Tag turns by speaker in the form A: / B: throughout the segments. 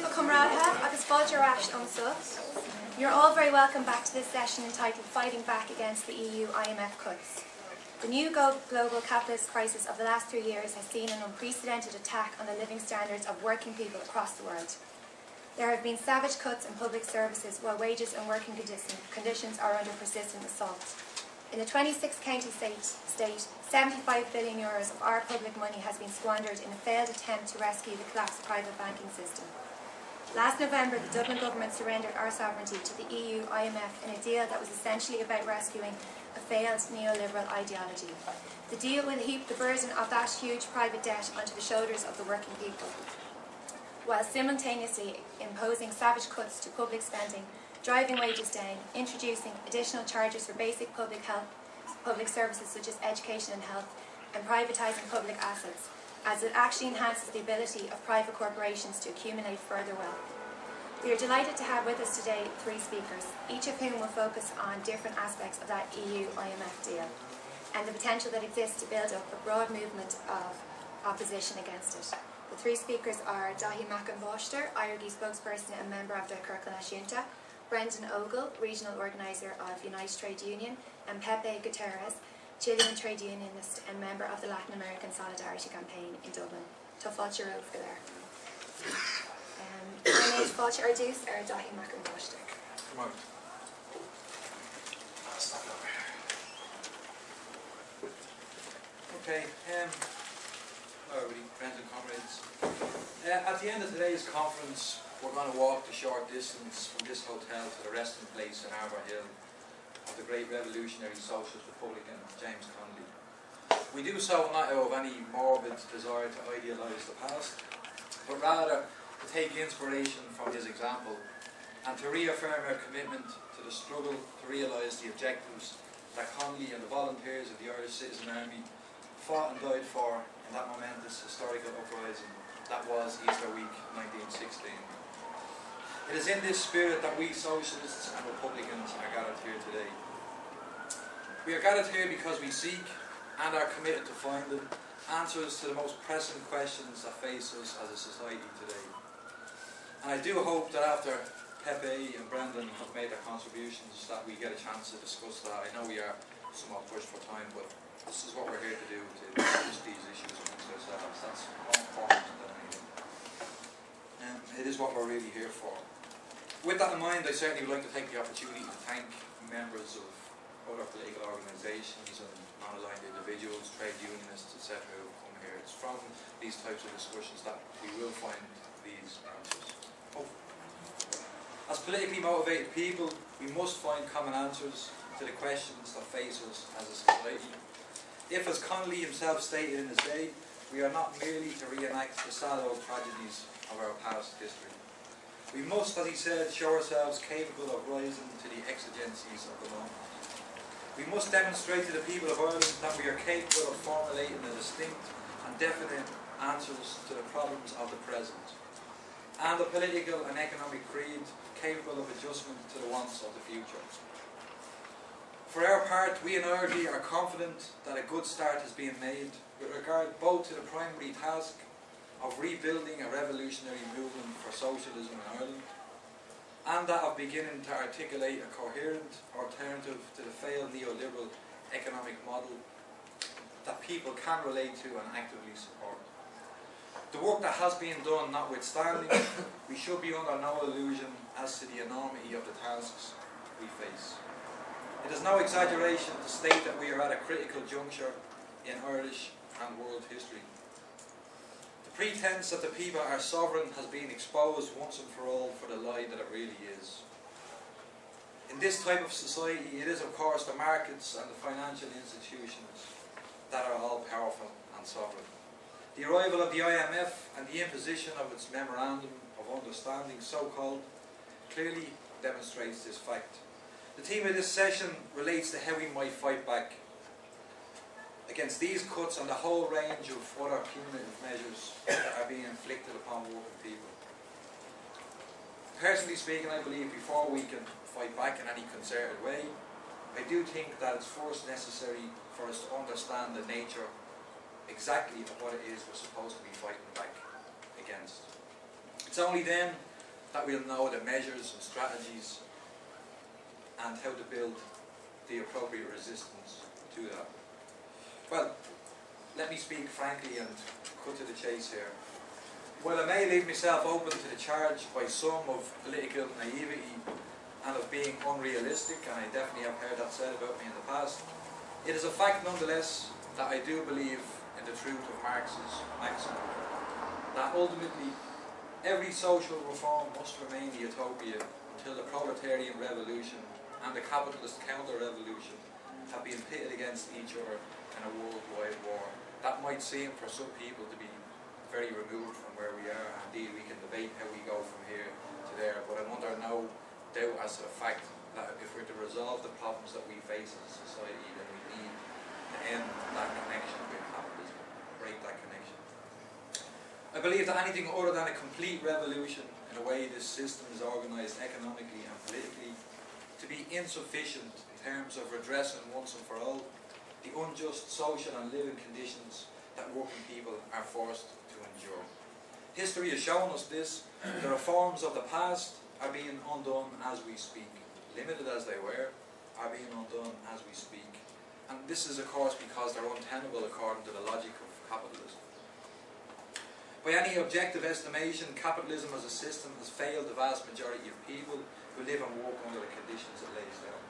A: Tuva Cumradha, agus Fáilte Rash an Sut. You're all very welcome back to this session entitled Fighting Back Against the EU IMF Cuts. The new global capitalist crisis of the last 3 years has seen an unprecedented attack on the living standards of working people across the world. There have been savage cuts in public services while wages and working conditions are under persistent assault. In the 26-county state, €75 billion of our public money has been squandered in a failed attempt to rescue the collapsed private banking system. Last November, the Dublin government surrendered our sovereignty to the EU IMF in a deal that was essentially about rescuing a failed neoliberal ideology. The deal will heap the burden of that huge private debt onto the shoulders of the working people, while simultaneously imposing savage cuts to public spending, driving wages down, introducing additional charges for basic public services such as education and health, and privatising public assets, as it actually enhances the ability of private corporations to accumulate further wealth. We are delighted to have with us today 3 speakers, each of whom will focus on different aspects of that EU-IMF deal, and the potential that exists to build up a broad movement of opposition against it. The 3 speakers are Daithí An Mháistir, Éirígí spokesperson and member of the Kirklenash Junta, Brendan Ogle, regional organiser of United Trade Union, and Pepe Gutierrez, Chilean trade unionist and member of the Latin American Solidarity Campaign in Dublin. Tá fáilte romh go léir. My name is Fáilte Ardús ar Daithí An Mháistir.
B: Come on. Okay, hello everybody, friends and comrades. At the end of today's conference, we're going to walk the short distance from this hotel to the resting place in Arbour Hill of the great revolutionary socialist republican James Connolly. We do so not out of any morbid desire to idealise the past, but rather to take inspiration from his example and to reaffirm our commitment to the struggle to realise the objectives that Connolly and the volunteers of the Irish Citizen Army fought and died for in that momentous historical uprising that was Easter Week 1916. It is in this spirit that we socialists and republicans are gathered here today. We are gathered here because we seek, and are committed to finding, answers to the most pressing questions that face us as a society today. And I do hope that after Pepe and Brendan have made their contributions that we get a chance to discuss that. I know we are somewhat pushed for time, but this is what we're here to do, to discuss these issues amongst ourselves. That's more important than anything. It is what we're really here for. With that in mind, I certainly would like to take the opportunity to thank members of other political organisations and non-aligned individuals, trade unionists, etc. who have come here. It's from these types of discussions that we will find these answers. As politically motivated people, we must find common answers to the questions that face us as a society. If, as Connolly himself stated in his day, we are not merely to reenact the sad old tragedies of our past history. We must, as he said, show ourselves capable of rising to the exigencies of the moment. We must demonstrate to the people of Ireland that we are capable of formulating a distinct and definite answers to the problems of the present, and a political and economic creed capable of adjustment to the wants of the future. For our part, we in Éirígí are confident that a good start has been made with regard both to the primary task of rebuilding a revolutionary movement for socialism in Ireland, and that of beginning to articulate a coherent alternative to the failed neoliberal economic model that people can relate to and actively support. The work that has been done notwithstanding, we should be under no illusion as to the enormity of the tasks we face. It is no exaggeration to state that we are at a critical juncture in Irish and world history. The pretense that the people are sovereign has been exposed once and for all for the lie that it really is. In this type of society, it is of course the markets and the financial institutions that are all powerful and sovereign. The arrival of the IMF and the imposition of its Memorandum of Understanding, so-called, clearly demonstrates this fact. The theme of this session relates to how we might fight back against these cuts and the whole range of other punitive measures that are being inflicted upon working people. Personally speaking, I believe before we can fight back in any concerted way, I do think that it's first necessary for us to understand the nature exactly of what it is we're supposed to be fighting back against. It's only then that we'll know the measures and strategies and how to build the appropriate resistance to that. Well, let me speak frankly and cut to the chase here. While I may leave myself open to the charge by some of political naivety and of being unrealistic, and I definitely have heard that said about me in the past, it is a fact nonetheless that I do believe in the truth of Marx's maxim, that ultimately every social reform must remain a utopia until the proletarian revolution and the capitalist counter-revolution have been pitted against each other in a worldwide war. That might seem for some people to be very removed from where we are, and indeed we can debate how we go from here to there, but I'm under no doubt as to the fact that if we're to resolve the problems that we face as a society, then we need to end that connection with capitalism, break that connection. I believe that anything other than a complete revolution in the way this system is organised economically and politically to be insufficient in terms of redressing once and for all the unjust social and living conditions that working people are forced to endure. History has shown us this. The reforms of the past are being undone as we speak. Limited as they were, are being undone as we speak. And this is of course because they're untenable according to the logic of capitalism. By any objective estimation, capitalism as a system has failed the vast majority of people who live and work under the conditions it lays down.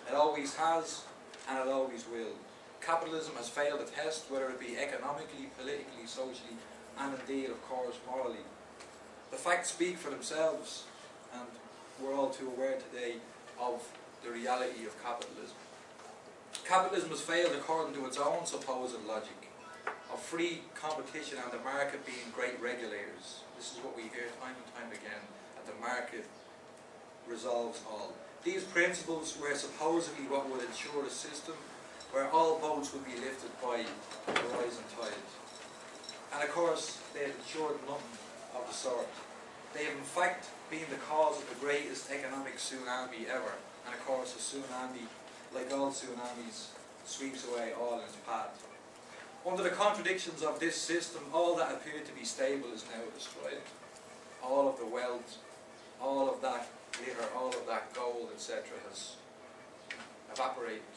B: It always has, and it always will. Capitalism has failed the test, whether it be economically, politically, socially, and indeed, of course, morally. The facts speak for themselves, and we're all too aware today of the reality of capitalism. Capitalism has failed according to its own supposed logic of free competition and the market being great regulators. This is what we hear time and time again, that the market resolves all. These principles were supposedly what would ensure a system where all boats would be lifted by the rising tide. And of course, they have ensured nothing of the sort. They have in fact been the cause of the greatest economic tsunami ever. And of course, a tsunami, like all tsunamis, sweeps away all in its path. Under the contradictions of this system, all that appeared to be stable is now destroyed. All of the wealth, all of that glitter, all of that gold, etc. has evaporated.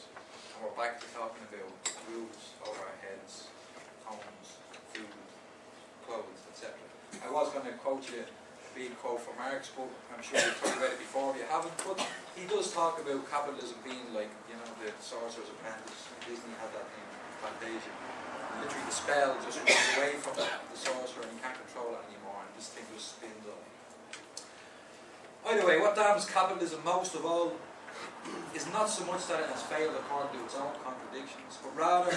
B: And we're back to talking about roofs over our heads, homes, food, clothes, etc. I was going to quote you a big quote from Marx, but I'm sure you've probably read it before if you haven't. But he does talk about capitalism being like, you know, the Sorcerer's Apprentice. Disney had that in Fantasia. Literally the spell just runs away from the sorcerer and he can't control it anymore, and this thing just spins up. Either way, what damns capitalism most of all is not so much that it has failed according to its own contradictions, but rather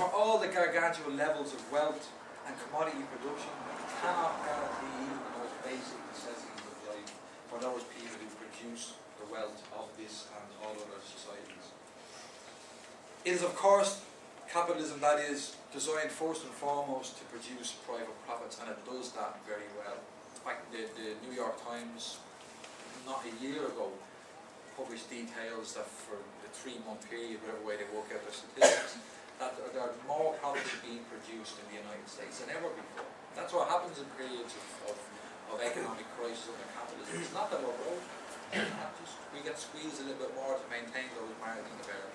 B: for all the gargantuan levels of wealth and commodity production, it cannot guarantee even the most basic necessities of life for those people who produce the wealth of this and all other societies. It is of course capitalism that is designed first and foremost to produce private profits, and it does that very well. In fact, the New York Times, not a year ago, published details that for the 3-month period, whatever way they work out their statistics, that there are more profits being produced in the United States than ever before. That's what happens in periods of economic crisis under capitalism. It's not that we're broke. We get squeezed a little bit more to maintain those margins better.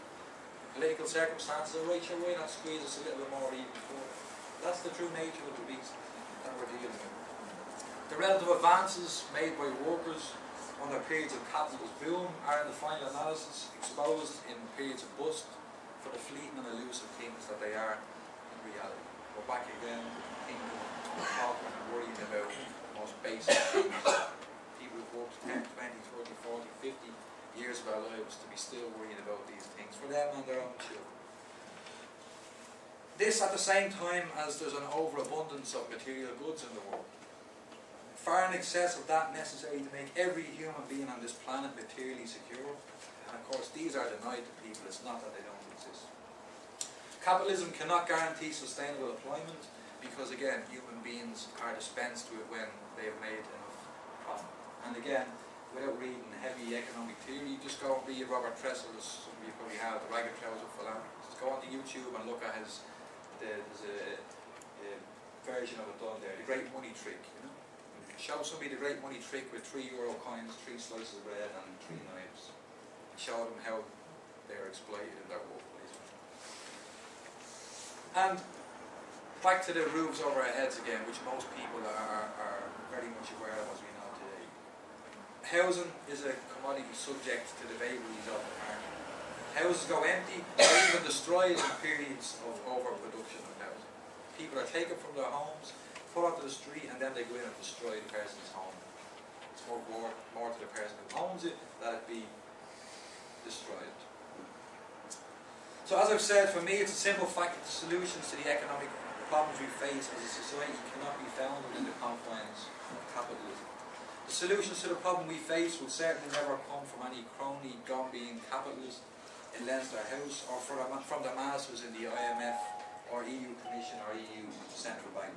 B: Political circumstances are right your way, that squeezes us a little bit more even further. That's the true nature of the beast that we're dealing with. The relative advances made by workers under periods of capitalist boom are in the final analysis exposed in periods of bust for the fleeting and elusive things that they are in reality. We're back again thinking, talking and worrying about the most basic things. People who've worked 10, 20, 30, 40, 50 years of our lives to be still worrying about these things for them and their own children. This at the same time as there's an overabundance of material goods in the world, far in excess of that necessary to make every human being on this planet materially secure, and of course these are denied to people. It's not that they don't exist. Capitalism cannot guarantee sustainable employment because again human beings are dispensed with when they have made enough profit. And again, without reading heavy economic theory, just go and read Robert Tressel's, some of you probably have, The Ragged Trouser Philanthropist. Go onto YouTube and look at there's a version of it done there, The Great Money Trick, you know. Show somebody the great money trick with €3 coins, 3 slices of bread and 3 knives. Show them how they're exploited in their workplace. And back to the roofs over our heads again, which most people are very much aware of as we know today. Housing is a commodity subject to the vagaries of the market. Houses go empty or even destroyed in periods of overproduction of housing. People are taken from their homes, put onto the street, and then they go in and destroy the person's home. It's more to the person who owns it that it be destroyed. So as I've said, for me it's a simple fact that the solutions to the economic problems we face as a society cannot be found within the confines of capitalism. The solutions to the problem we face will certainly never come from any crony, gone-being capitalist in Leinster House or from the masters in the IMF or EU Commission or EU Central Bank.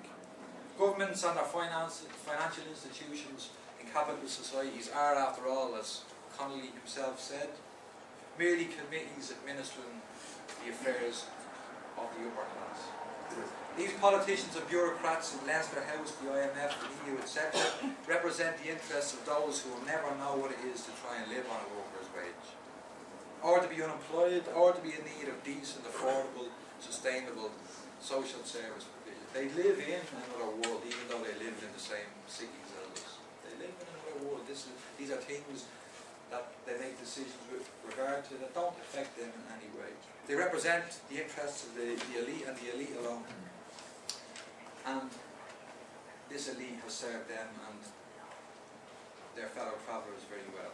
B: Governments and their financial institutions in capitalist societies are, after all, as Connolly himself said, merely committees administering the affairs of the upper class. These politicians and bureaucrats in Leinster House, the IMF, the EU, etc. represent the interests of those who will never know what it is to try and live on a worker's wage, or to be unemployed, or to be in need of decent, affordable, sustainable social service provision. They live in another world, even though they live in the same cities as us. They live in another world. These are things that they make decisions with regard to that don't affect them in any way. They represent the interests of the elite and the elite alone. And this elite has served them and their fellow travellers very well.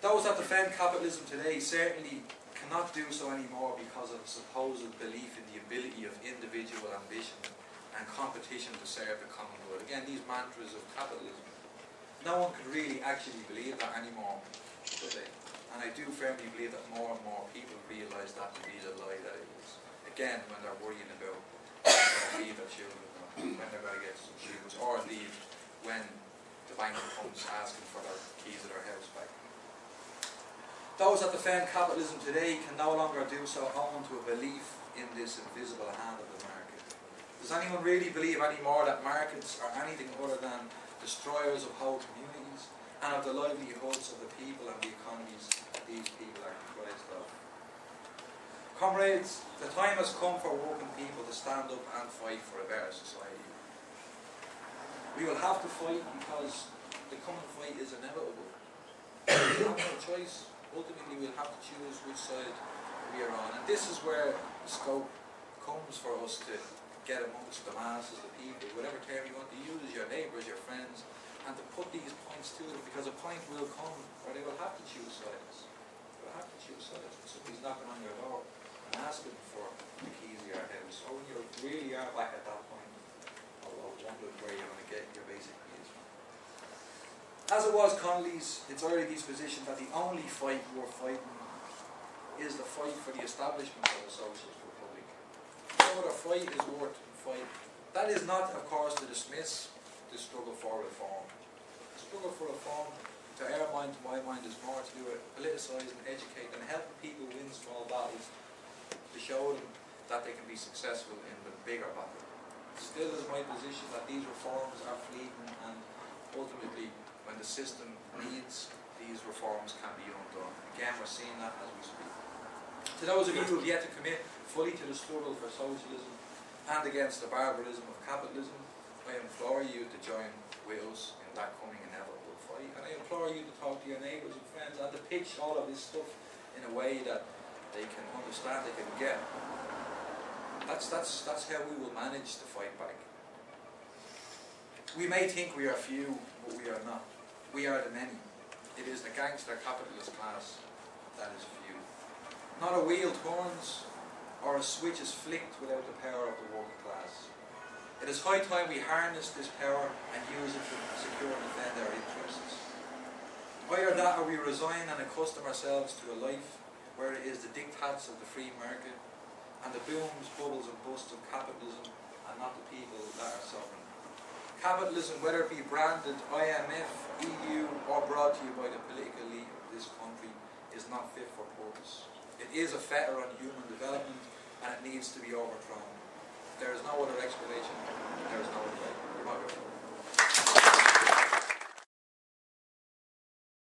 B: Those that defend capitalism today certainly cannot do so anymore because of a supposed belief in the ability of individual ambition and competition to serve the common good. Again, these mantras of capitalism. No one could really actually believe that anymore today. And I do firmly believe that more and more people realise that to be the lie that it is. Again, when they're worrying about feed their children, or when they're going to get some shoes, or leave when the bank comes asking for their keys of their house back. Those that defend capitalism today can no longer do so owing to a belief in this invisible hand of the market. Does anyone really believe anymore that markets are anything other than destroyers of whole communities and of the livelihoods of the people and the economies that these people are comprised of? Comrades, the time has come for working people to stand up and fight for a better society. We will have to fight because the coming fight is inevitable. We have no choice. Ultimately, we'll have to choose which side we are on. And this is where the scope comes for us to get amongst the masses, the people, whatever term you want to use, your neighbours, your friends, and to put these points to them, because a point will come where they will have to choose sides. They will have to choose sides. When somebody's knocking on your door and asking for the keys of your house, or when you really are back at that point of wondering where you're going to get your basic needs from. As it was Connolly's, it's Éirígí's position that the only fight we're fighting is the fight for the establishment of a socialist republic. No other fight is worth fighting. That is not, of course, to dismiss the struggle for reform. The struggle for reform, to our mind, to my mind, is more to do with politicise and educate and help people win small battles, to show them that they can be successful in the bigger battle. Still is my position that these reforms are fleeting, and ultimately, when the system needs these reforms, can be undone. Again, we're seeing that as we speak. To those of you who have yet to commit fully to the struggle for socialism and against the barbarism of capitalism, I implore you to join with us in that coming inevitable fight. And I implore you to talk to your neighbours and friends and to pitch all of this stuff in a way that they can understand, they can get. That's how we will manage to fight back. We may think we are few, but we are not. We are the many. It is the gangster capitalist class that is few. Not a wheel turns or a switch is flicked without the power of the working class. It is high time we harness this power and use it to secure and defend our interests. Either that, or we resign and accustom ourselves to a life where it is the diktats of the free market and the booms, bubbles and busts of capitalism and not the people that are sovereign. Capitalism, whether it be branded IMF, EU or brought to you by the political elite of this country, is not fit for purpose. It is a fetter on human development and it needs to be overthrown. There is no other explanation, there is no other way.